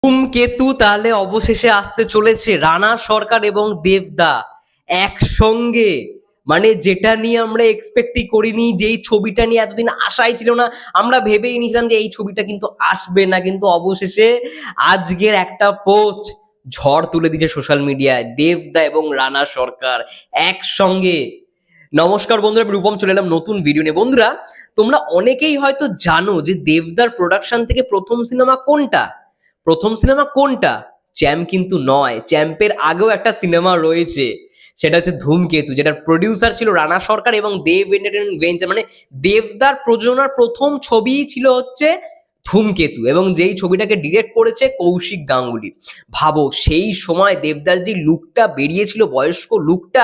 ধূমকেতু তাহলে অবশেষে আসতে চলেছে রানা সরকার এবং দেবদা একসঙ্গে। মানে যেটা নিয়ে আমরা এক্সপেক্টই করিনি, যেই ছবিটা নিয়ে এতদিন আশাই ছিল না, আমরা ভেবেই নিয়েছিলাম যে এই ছবিটা কিন্তু আসবে না, কিন্তু অবশেষে আজকের একটা পোস্ট ঝড় তুলে দিয়েছে সোশ্যাল মিডিয়ায়। দেবদা এবং রানা সরকার একসঙ্গে। নমস্কার বন্ধুরা, আমি রূপম চলে এলাম নতুন ভিডিও নিয়ে। বন্ধুরা, তোমরা অনেকেই হয়তো জানো যে দেবদার প্রোডাকশন থেকে প্রথম সিনেমা কোনটা। প্রথম সিনেমা কোনটা? চ্যাম্প কিন্তু নয়, চ্যাম্পের আগেও একটা সিনেমা রয়েছে, সেটা হচ্ছে ধূমকেতু, যেটার প্রডিউসার ছিল রানা সরকার এবং দেব এন্টারটেইনমেন্ট ভেঞ্চার। মানে দেবদার প্রযোজনার প্রথম ছবি ছিল হচ্ছে ধূমকেতু, এবং যেই ছবিটাকে ডিরেক্ট করেছে কৌশিক গাঙ্গুলি। ভাবো সেই সময় দেবদার যে লুকটা বেরিয়েছিল, বয়স্ক লুকটা,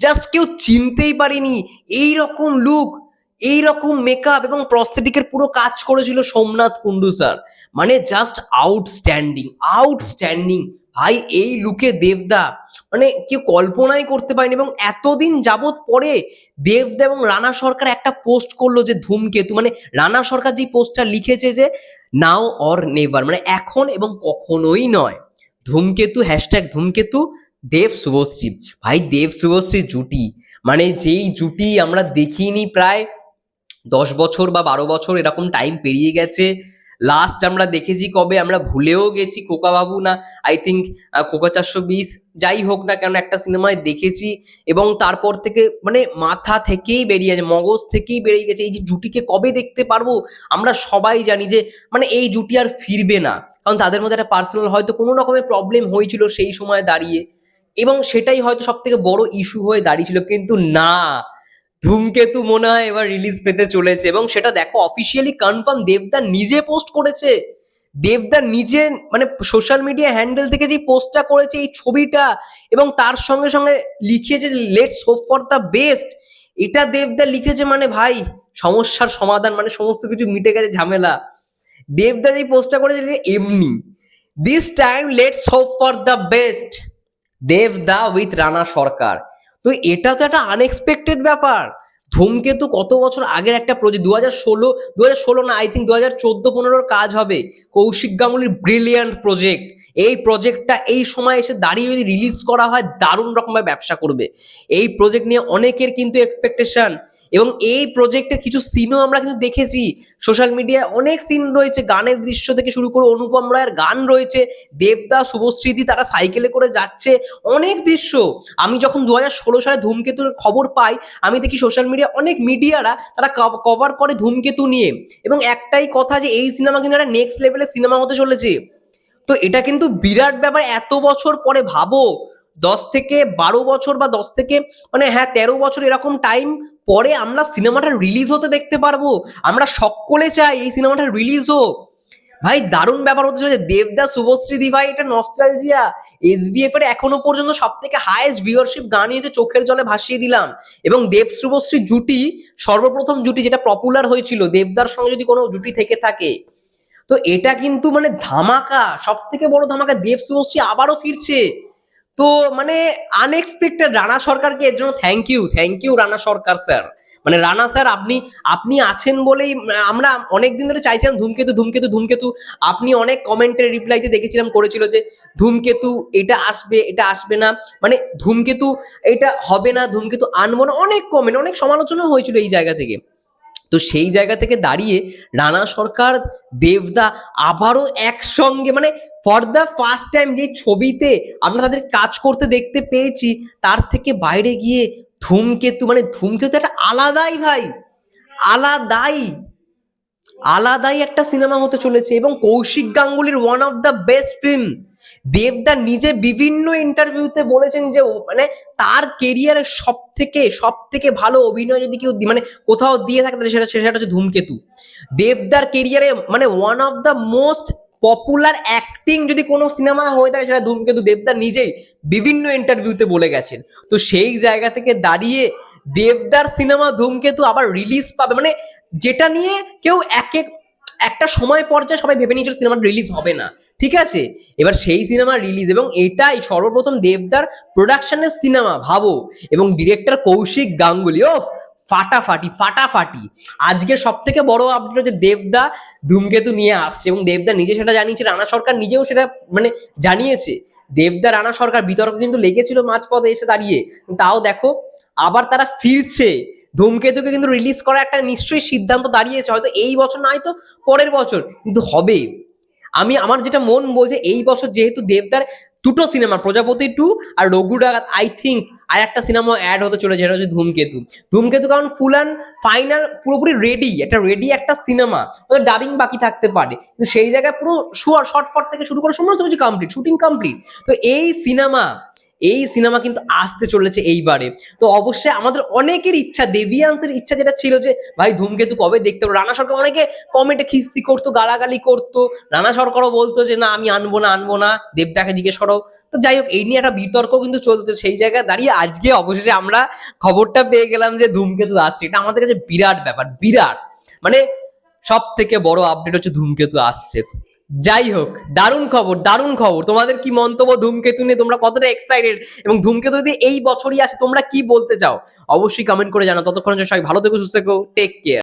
জাস্ট কেউ চিনতেই পারেনি। এই রকম লুক, এই রকম মেকআপ এবং প্রস্থেটিকের পুরো কাজ করেছিল সোমনাথ কুন্ডু স্যার। মানে জাস্ট আউটস্ট্যান্ডিং, আউটস্ট্যান্ডিং ভাই। এই লুকে দেবদা মানে কেউ কল্পনাই করতে পারেনি। এবং এতদিন যাবত পরে দেবদা এবং রানা সরকার একটা পোস্ট করলো যে ধূমকেতু, মানে রানা সরকার যে পোস্টটা লিখেছে যে নাও অর নেভার, মানে এখন এবং কখনোই নয়। ধূমকেতু, হ্যাশট্যাগ ধূমকেতু, দেব শুভশ্রী। ভাই দেব শুভশ্রী জুটি, মানে যেই জুটি আমরা দেখিনি প্রায় 10 বছর বা 12 বছর এরকম টাইম পেরিয়ে গেছে। লাস্ট আমরা দেখেছি কবে, আমরা ভুলেও গেছি, খোকা বাবু না আই থিঙ্ক খোকা 420, যাই হোক না কেন একটা সিনেমায় দেখেছি। এবং তারপর থেকে মানে মাথা থেকেই বেরিয়ে গেছে, মগজ থেকেই বেরিয়ে গেছে এই যে জুটিকে কবে দেখতে পারবো। আমরা সবাই জানি যে মানে এই জুটি আর ফিরবে না, কারণ তাদের মধ্যে একটা পার্সোনাল হয়তো কোনো রকমের প্রবলেম হয়েছিল সেই সময় দাঁড়িয়ে, এবং সেটাই হয়তো সব থেকে বড় ইস্যু হয়ে দাঁড়িয়েছিল। কিন্তু না, ধূমকেতু মনে হয় এবার রিলিজ পেতে চলেছে, এবং সেটা দেখো অফিসিয়ালি কনফার্ম দেবদা নিজে পোস্ট করেছে। দেবদা নিজে মানে সোশ্যাল মিডিয়া হ্যান্ডেল থেকে যে পোস্টটা করেছে এই ছবিটা, এবং তার সঙ্গে সঙ্গে লিখেছে let's hope for the best. এটা দেবদা লিখেছে মানে ভাই সমস্যার সমাধান, মানে সমস্ত কিছু মিটে গেছে ঝামেলা। দেবদা যে পোস্টটা করেছে যে এমনি, this time let's hope for the best, দেবদা উইথ রানা সরকার। তো এটা তো একটা আনএক্সপেক্টেড ব্যাপার। ধূমকেতু কত বছর আগের একটা প্রজেক্ট, 2016 না আই থিঙ্ক 2014-15 কাজ হবে। কৌশিক গাঙ্গুলির ব্রিলিয়ান্ট প্রজেক্ট। এই প্রজেক্টটা এই সময় এসে দাঁড়িয়ে যদি রিলিজ করা হয়, দারুণ রকমভাবে ব্যবসা করবে। এই প্রজেক্ট নিয়ে অনেকের কিন্তু এক্সপেকটেশন, এবং এই প্রজেক্টের কিছু সিনও আমরা কিন্তু দেখেছি সোশ্যাল মিডিয়ায়। অনেক সিন রয়েছে, গানের দৃশ্য থেকে শুরু করে অনুপম রায়ের গান রয়েছে, দেবদা শুভশ্রীদি তারা সাইকেলে করে যাচ্ছে, অনেক দৃশ্য। আমি যখন 2016 সালে ধূমকেতুর খবর পাই, আমি দেখি সোশ্যাল মিডিয়া অনেক মিডিয়ারা তারা কভার করে ধূমকেতু নিয়ে, এবং একটাই কথা যে এই সিনেমা কিন্তু একটা নেক্সট লেভেলের সিনেমা হতে চলেছে। তো এটা কিন্তু বিরাট ব্যাপার। এত বছর পরে ভাবো, 10 থেকে 12 বছর বা 10 থেকে মানে হ্যাঁ 13 বছর এরকম টাইম পরে আমরা সিনেমাটা রিলিজ হতে দেখতে পারবো। আমরা সকলে চাই এই সিনেমাটা রিলিজ হোক। ভাই দারুণ ব্যাপার হতে চলেছে। দেবদা শুভশ্রী ভাই, এটা নস্টালজিয়া। এসবিএফ এর এখনো পর্যন্ত সব থেকে হাইয়েস্ট ভিউয়ারশিপ গান হচ্ছে চোখের জলে ভাসিয়ে দিলাম। এবং দেব শুভশ্রী জুটি সর্বপ্রথম জুটি যেটা পপুলার হয়েছিল, দেবদার সঙ্গে যদি কোনো জুটি থেকে থাকে, তো এটা কিন্তু মানে ধামাকা, সব থেকে বড় ধামাকা। দেব শুভশ্রী আবারও ফিরছে। তো মানে আনএক্সপেক্টেড। রানা সরকারকে এর জন্য thank you Rana Sarkar sir. মানে রানা স্যার, আপনি আপনি আছেন বলেই আমরা অনেকদিন ধরে চাইছিলাম ধূমকেতু ধূমকেতু ধূমকেতু। আপনি অনেক কমেন্টের রিপ্লাইতে দেখেছিলাম করেছিল যে ধূমকেতু এটা আসবে, এটা আসবে না, মানে ধূমকেতু এটা হবে না, ধূমকেতু আনবো না, অনেক কমেন্ট, অনেক সমালোচনা হয়েছিল এই জায়গা থেকে। তো সেই জায়গা থেকে দাঁড়িয়ে রানা সরকার, দেবদা আবারও একসঙ্গে, মানে ফর দ্য ফার্স্ট টাইম যে ছবিতে আমরা তাদের কাজ করতে দেখতে পেয়েছি, তার থেকে বাইরে গিয়ে ধূমকেতু, মানে ধূমকেতু একটা আলাদাই ভাই, আলাদাই আলাদাই একটা সিনেমা হতে চলেছে। এবং কৌশিক গাঙ্গুলির one of the best film. দেবদা নিজে বিভিন্ন ইন্টারভিউতে বলেছেন যে মানে তার কেরিয়ারের সব থেকে ভালো অভিনয় যদি কেউ মানে কোথাও দিয়ে থাকে তাহলে সেটা সেটা হচ্ছে ধূমকেতু। দেবদার কেরিয়ারে মানে one of the most popular acting যদি কোনো সিনেমা হয়ে থাকে সেটা ধূমকেতু। দেবদা নিজেই বিভিন্ন ইন্টারভিউতে বলে গেছেন। তো সেই জায়গা থেকে দাঁড়িয়ে দেবদার সিনেমা ধূমকেতু আবার রিলিজ পাবে, মানে যেটা নিয়ে কেউ একটা সময় পর্যায়ে সবাই ভেবে নিয়েছিল সিনেমাটা রিলিজ হবে না, ঠিক আছে। এবার সেই সিনেমা রিলিজ, এবং এটাই সর্বপ্রথম দেবদার প্রোডাকশনের সিনেমা ভাবো, এবং ডিরেক্টর কৌশিক গাঙ্গুলি। অফ ফাটাফাটি ফাটাফাটি। আজকে সব থেকে বড় আপডেট হচ্ছে দেবদা ধূমকেতু নিয়ে আসছে, এবং দেবদা নিজে সেটা জানিয়েছে, রানা সরকার নিজেও সেটা মানে জানিয়েছে। দেবদা রানা সরকার বিতর্ক কিন্তু লেগেছিল মাঝপথে এসে দাঁড়িয়ে, তাও দেখো আবার তারা ফিরছে। ধূমকেতুকে কিন্তু রিলিজ করার একটা নিশ্চয়ই সিদ্ধান্ত দাঁড়িয়েছে, হয়তো এই বছর না, হয়তো পরের বছর, কিন্তু হবে। আমার যেটা মন বলছে, এই বছর যেহেতু দেবদার দুটো সিনেমা, প্রজাপতি 2 আর রঘু ডাকাত, আই থিঙ্ক আর একটা সিনেমা অ্যাড হতে চলেছে, যেটা হচ্ছে ধূমকেতু। ধূমকেতু কারণ ফুল অ্যান্ড ফাইনাল পুরোপুরি রেডি, একটা সিনেমা, ওদের ডাবিং বাকি থাকতে পারে, কিন্তু সেই জায়গায় পুরো শর্টফট থেকে শুরু করে সমস্ত কিছু কমপ্লিট, শুটিং কমপ্লিট। তো এই সিনেমা কিন্তু আসতে চলেছে এইবারে। তো অবশ্যই আমাদের অনেকের ইচ্ছা, দেবিয়ান্সের ইচ্ছা যেটা ছিল যে ভাই ধূমকেতু কবে দেখতে পাবো। রানা সরকার অনেকে কমেন্টে খিস্তি করতো, গালাগালি করতো, রানা সরকারও বলতো যে না আমি আনবো না, দেবদাকে জিজ্ঞেস করো। তো যাই হোক, এই নিয়ে একটা বিতর্ক কিন্তু চলতো। সেই জায়গায় দাঁড়িয়ে আজকে অবশেষে আমরা খবরটা পেয়ে গেলাম যে ধূমকেতু আসছে। এটা আমাদের কাছে বিরাট ব্যাপার, বিরাট, মানে সব থেকে বড় আপডেট হচ্ছে ধূমকেতু আসছে। যাই হোক, দারুণ খবর, দারুণ খবর। তোমাদের কি মন্তব্য ধূমকেতু নিয়ে? তোমরা কতটা এক্সাইটেড, এবং ধূমকেতু যদি এই বছরই আসে তোমরা কি বলতে চাও অবশ্যই কমেন্ট করে জানাও। ততক্ষণ সবাই ভালো থেকো, সুস্থ থেকো, টেক কেয়ার।